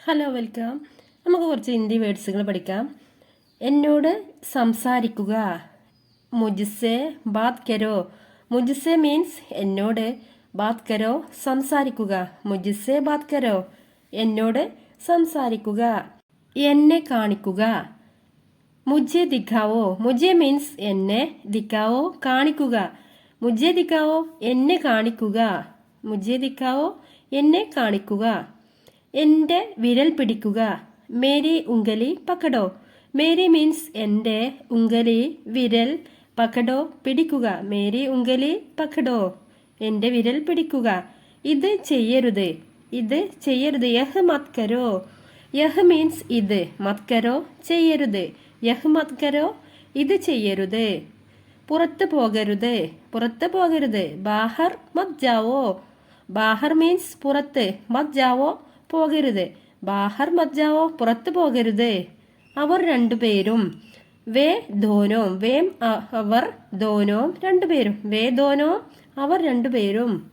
Hello welcome. നമുക്ക് കുറച്ച് ഹിന്ദി വേർഡ്സുകൾ പഠിക്കാം. എന്നോട് സംസാരിക്കുക. മുജ്സെ ബാത് കരോ. മുജ്സെ മീൻസ് എന്നോട്, ബാത് കരോ സംസാരിക്കുക. മുജ്സെ ബാത് കരോ, എന്നോട് സംസാരിക്കുക. എന്നെ കാണിക്കുക. മുജ്ജെ ദിഖാവോ. മുജ്ജെ മീൻസ് എന്നെ, ദിഖാവോ കാണിക്കുക. മുജ്ജെ ദിഖാവോ എന്നെ കാണിക്കുക. മുജ്ജെ ദിഖാവോ എന്നെ കാണിക്കുക. എൻ്റെ വിരൽ പിടിക്കുക. മേരി ഉംഗലി പക്കടോ. മേരി മീൻസ് എൻ്റെ, ഉംഗലി വിരൽ, പക്കടോ പിടിക്കുക. മേരി ഉംഗലി പക്കടോ എൻ്റെ വിരൽ പിടിക്കുക. ഇത് ചെയ്യരുത്. ഇത് ചെയ്യരുത്. യഹ് മത് കരോ. യഹ് മീൻസ് ഇത്, മത് കരോ ചെയ്യരുത്. യഹ് മത് കരോ ഇത് ചെയ്യരുത്. പുറത്ത് പോകരുത്. പുറത്ത് പോകരുത്. ബാഹർ മത് ജാവോ. ബാഹർ മീൻസ് പുറത്ത്, മത് ജാവോ പോകരുത്. ബാഹർ മത് ജാവോ പുറത്ത് പോകരുത്. അവർ രണ്ടുപേരും. വേ ധോനോ. വേം അവർ, ധോനോ രണ്ടുപേരും. വേ ധോനോ അവർ രണ്ടുപേരും.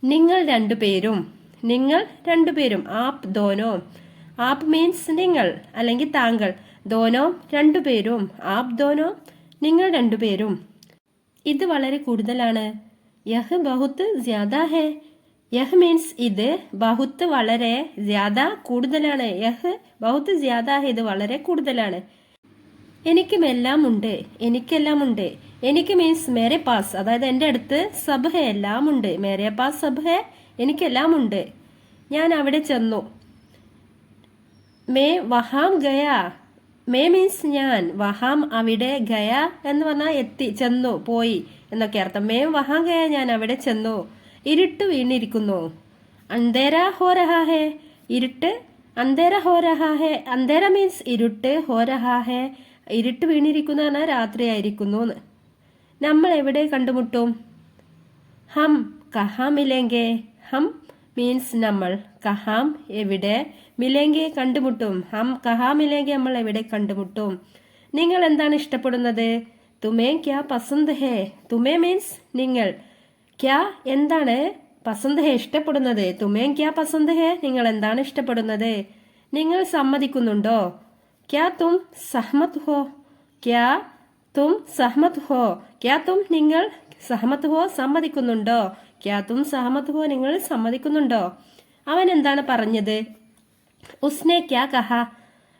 നിങ്ങൾ രണ്ടുപേരും. നിങ്ങൾ രണ്ടുപേരും. App Dono. ആപ് മീൻസ് നിങ്ങൾ അല്ലെങ്കിൽ താങ്കൾ. ധോനോ രണ്ടുപേരും. ആപ് ധോനോ നിങ്ങൾ രണ്ടുപേരും. ഇത് വളരെ കൂടുതലാണ്. യഹ് ബഹുത്ത് ജ്യാദാ ഹേ. യഹ് മീൻസ് ഇത്, ബഹുത്ത് വളരെ, ജ്യാദ കൂടുതലാണ്. യഹ് ബഹുത്ത് ജ്യാദ ഹേ ഇത് വളരെ കൂടുതലാണ്. എനിക്കും എല്ലാം ഉണ്ട്. എനിക്കെല്ലാം ഉണ്ട്. എനിക്ക് മീൻസ് മേരെ പാസ്, അതായത് എൻ്റെ അടുത്ത്. സബ് ഹേ എല്ലാം ഉണ്ട്. മേരെ പാസ് സബ് ഹേ എനിക്കെല്ലാം ഉണ്ട്. ഞാൻ അവിടെ ചെന്നു. മേ വഹാം ഗയാ. മേ മീൻസ് ഞാൻ, വഹാം അവിടെ, ഗയ എന്ന് പറഞ്ഞാൽ എത്തി, ചെന്നു, പോയി എന്നൊക്കെ അർത്ഥം. മേ വഹാം ഗയ ഞാൻ അവിടെ ചെന്നു. ഇരുട്ട് വീണിരിക്കുന്നു. അന്തേര ഹോ രഹാ ഹേ. ഇരുട്ട്, അന്തേര ഹോ രഹാ ഹേ. അന്തേര മീൻസ് ഇരുട്ട്, ഹോ രഹാ ഹേ ഇരുട്ട് വീണിരിക്കുന്നു പറഞ്ഞാൽ രാത്രിയായിരിക്കുന്നു. നമ്മൾ എവിടെ കണ്ടുമുട്ടും? ഹം കഹാ മിലേങ്കെ. ഹം മീൻസ് നമ്മൾ, കഹാം എവിടെ, മിലേങ്കെ കണ്ടുമുട്ടും. ഹം കഹാ മിലേങ്കെ നമ്മൾ എവിടെ കണ്ടുമുട്ടും. നിങ്ങൾ എന്താണ് ഇഷ്ടപ്പെടുന്നത്? തുമേ ക്യാ പസന്ത് ഹേ. തുമേ മീൻസ് നിങ്ങൾ, ക്യാ എന്താണ്, പസന്ത് ഹേ ഇഷ്ടപ്പെടുന്നത്. തുമേ ക്യാ പസന്ത് ഹേ നിങ്ങൾ എന്താണ് ഇഷ്ടപ്പെടുന്നത്. നിങ്ങൾ സമ്മതിക്കുന്നുണ്ടോ? ക്യാ തും സഹമത് ഹോ. ക്യാ തും സഹമത് ഹോ. ക്യാ തും നിങ്ങൾ, സഹമത് ഹോ സമ്മതിക്കുന്നുണ്ടോ. ക്യാ തും സഹമത് ഹോ നിങ്ങൾ സമ്മതിക്കുന്നുണ്ടോ. അവൻ എന്താണ് പറഞ്ഞത്? ഉസ്നെ ക്യാ കഹ.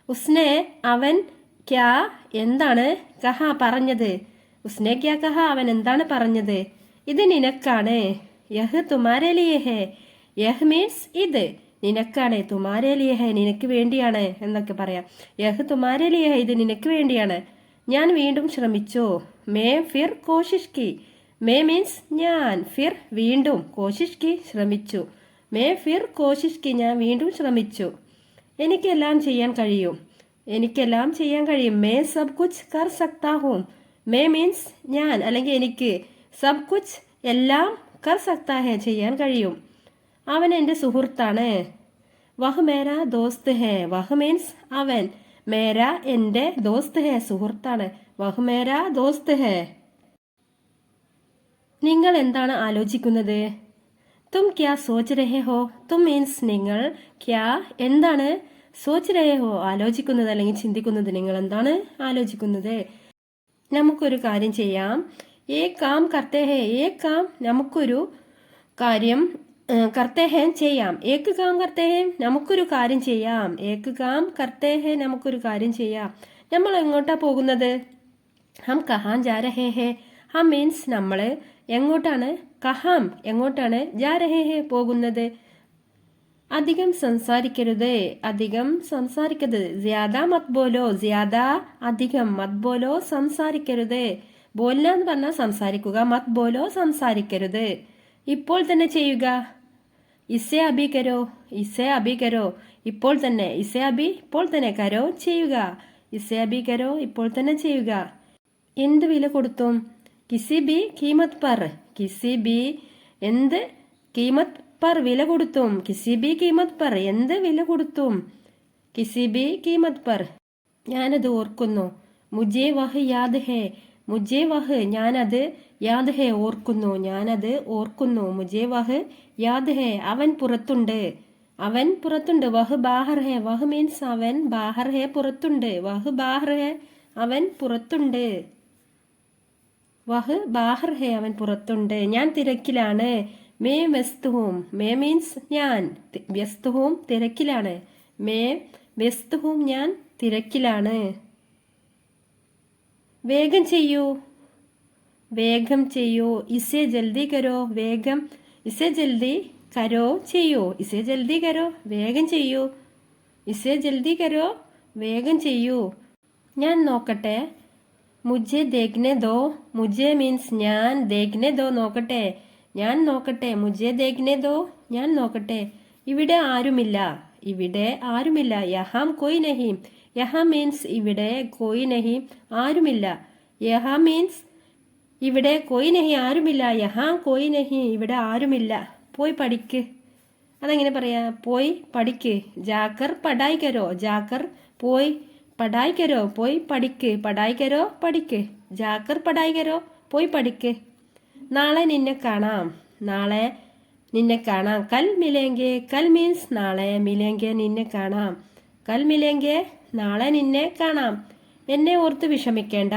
ഉസ്നെ അവൻ, ക്യാ എന്താണ്, കഹ പറഞ്ഞത്. ഉസ്നെ ക്യാ കഹ അവൻ എന്താണ് പറഞ്ഞത്. ഇത് നിനക്കാണ്. യഹ് തുമാരേ ലിയേ ഹേ. യഹ് മീൻസ് ഇത്, നിനക്കാണ്. തുമാരേ ലിയേ ഹേ നിനക്ക് വേണ്ടിയാണ് എന്നൊക്കെ പറയാം. യഹ് തുമാരേ ലിയേ ഹേ ഇത് നിനക്ക് വേണ്ടിയാണ്. ഞാൻ വീണ്ടും ശ്രമിച്ചു. മേ ഫിർ കോശിഷ് കി. മേ മീൻസ് ഞാൻ, ഫിർ വീണ്ടും, കോശിഷ് കി ശ്രമിച്ചു. മേ ഫിർ കോശിഷ് കി ഞാൻ വീണ്ടും ശ്രമിച്ചു. എനിക്കെല്ലാം ചെയ്യാൻ കഴിയും. എനിക്കെല്ലാം ചെയ്യാൻ കഴിയും. മേ സബ് കുച്ച് കർ സക്താ ഹൂം. മേ മീൻസ് ഞാൻ അല്ലെങ്കിൽ എനിക്ക്, സബ് കുച്ച് എല്ലാം, കർ സക്താ ഹേ ചെയ്യാൻ കഴിയും. അവൻ എൻ്റെ സുഹൃത്താണ്. വഹ് മേരാ ദോസ്ത് ഹേ. വഹ് മീൻസ് അവൻ, മേര എൻ്റെ, ദോസ്ത് ഹേ സുഹൃത്താണ്. വഹ് മേരാ ദോസ്ത് ഹേ. നിങ്ങൾ എന്താണ് ആലോചിക്കുന്നത്? തും ക്യാ സോച്ച് രഹേ ഹോ. തും മീൻസ് നിങ്ങൾ, ക്യാ എന്താണ്, സോച്ച് രഹേ ഹോ ആലോചിക്കുന്നത് അല്ലെങ്കിൽ ചിന്തിക്കുന്നത്. നിങ്ങൾ എന്താണ് ആലോചിക്കുന്നത്. നമുക്കൊരു കാര്യം ചെയ്യാം. ഏ കാം കർത്തേ ഹേ. ഏ കാം നമുക്കൊരു കാര്യം, കർത്തേ ഹേ ചെയ്യാം. ഏക്ക് കാം കർത്തേ ഹേ നമുക്കൊരു കാര്യം ചെയ്യാം. ഏക്ക് കാം കർത്തേ ഹേ നമുക്കൊരു കാര്യം ചെയ്യാം. നമ്മൾ എങ്ങോട്ടാ പോകുന്നത്? ഹം കഹാം ജാ രഹേ ഹേ. ഹം മീൻസ് നമ്മൾ, എങ്ങോട്ടാണ്, കഹാം എങ്ങോട്ടാണ്, ജാ രഹേ ഹേ പോകുന്നത്. അധികം സംസാരിക്കരുത്. അധികം സംസാരിക്കരുത്. ജ്യാദ മത് ബോലോ. ജ്യാദ അധികം, മത് ബോലോ സംസാരിക്കരുത്. ബോൽന എന്ന് പറഞ്ഞാൽ സംസാരിക്കുക, മത് ബോലോ സംസാരിക്കരുത്. ഇപ്പോൾ തന്നെ ചെയ്യുക. ഇസേ അഭി കരോ. ഇസേ അഭി കരോ ഇപ്പോൾ തന്നെ. ഇസേ അഭി ഇപ്പോൾ തന്നെ, കരോ ചെയ്യുക. ഇസേ അഭി കരോ ഇപ്പോൾ തന്നെ ചെയ്യുക. എന്ത് വില കൊടുത്തും? കിസി ബി കീമത് പർ. കിസി ബി എന്ത്, കീമത് പർ വില കൊടുത്തും. കിസി ബി കീമത് പർ എന്ത് വില കൊടുത്തും. കിസി ബി കീമത് പർ ഞാനത് ഓർക്കുന്നു. മുജേ വഹ് യാദ് ഹേ. മുജേ വഹ് ഞാനത്, യാദ് ഹേ ഓർക്കുന്നു. ഞാനത് ഓർക്കുന്നു. മുജേ വഹ് യാദ് ഹേ അവൻ പുറത്തുണ്ട്. അവൻ പുറത്തുണ്ട്. വഹ് ബാഹർ ഹെ. വഹ് മീൻസ് അവൻ, ബാഹർ ഹെ പുറത്തുണ്ട്. വഹ് ബാഹർ ഹെ അവൻ പുറത്തുണ്ട്. വഹ് ബാഹർ ഹെ അവൻ പുറത്തുണ്ട്. ഞാൻ തിരക്കിലാണ്. മേ വ്യസ്തുഹും. മേ മീൻസ് ഞാൻ, വ്യസ്തുഹും തിരക്കിലാണ്. മേ വ്യസ്തുഹും ഞാൻ തിരക്കിലാണ്. വേഗം ചെയ്യൂ. വേഗം ചെയ്യൂ. ഇസേ ജൽദി കരോ. വേഗം. ഇസേ ജൽദി കരോ ചെയ്യൂ. ഇസേ ജൽദി കരോ വേഗം ചെയ്യൂ. ഇസേ ജൽദി കരോ വേഗം ചെയ്യൂ. ഞാൻ നോക്കട്ടെ. മുझे देखने दो. മുझे മീൻസ് ഞാൻ, देखने दो നോക്കട്ടെ. ഞാൻ നോക്കട്ടെ. മുझे देखने दो ഞാൻ നോക്കട്ടെ. ഇവിടെ ആരുമില്ല. ഇവിടെ ആരുമില്ല. യഹാം കോയി നഹി. യഹാം മീൻസ് ഇവിടെ, കോയി നഹി ആരുമില്ല. യഹാം മീൻസ് ഇവിടെ, കോയി നഹി ആരുമില്ല. യഹാ കോയി നഹി ഇവിടെ ആരുമില്ല. പോയി പഠിക്ക്. അതെങ്ങനെ പറയാ? പോയി പഠിക്ക്. ജാക്കർ പഠായി കരോ. ജാക്കർ പോയി, പഠായി കരോ പോയി പഠിക്ക്. പഠായി കരോ പഠിക്ക്. ജാക്കർ പഠായി കരോ പോയി പഠിക്ക്. നാളെ നിന്നെ കാണാം. നാളെ നിന്നെ കാണാം. കൽ മിലേങ്കെ. കൽ മീൻസ് നാളെ. മിലേങ്കെ നിന്നെ കാണാം. കൽ മിലേങ്കെ നാളെ നിന്നെ കാണാം. എന്നെ ഓർത്ത് വിഷമിക്കേണ്ട.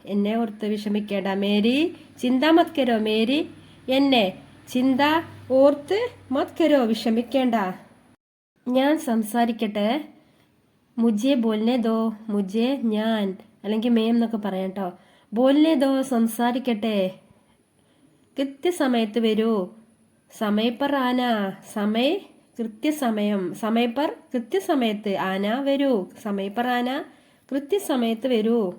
എന്നെ ഓർത്ത് വിഷമിക്കേണ്ട. മേരി ചിന്ത മത് കരോ. മേരി എന്നെ, ചിന്ത ഓർത്ത്, മത് കരോ വിഷമിക്കേണ്ട. ഞാൻ സംസാരിക്കട്ടെ. മുझे ബോൽനെ ദോ. മുझे ഞാൻ, അല്ലെങ്കിൽ മേം എന്നൊക്കെ പറയാം കേട്ടോ. ബോൽനെ ദോ സംസാരിക്കട്ടെ. കൃത്യസമയത്ത് വരൂ. സമയ പർ ആന. സമയ കൃത്യസമയം. സമയ പർ കൃത്യസമയത്ത്. ആന വരൂ. സമയ പർ ആന കൃത്യസമയത്ത് വരൂ.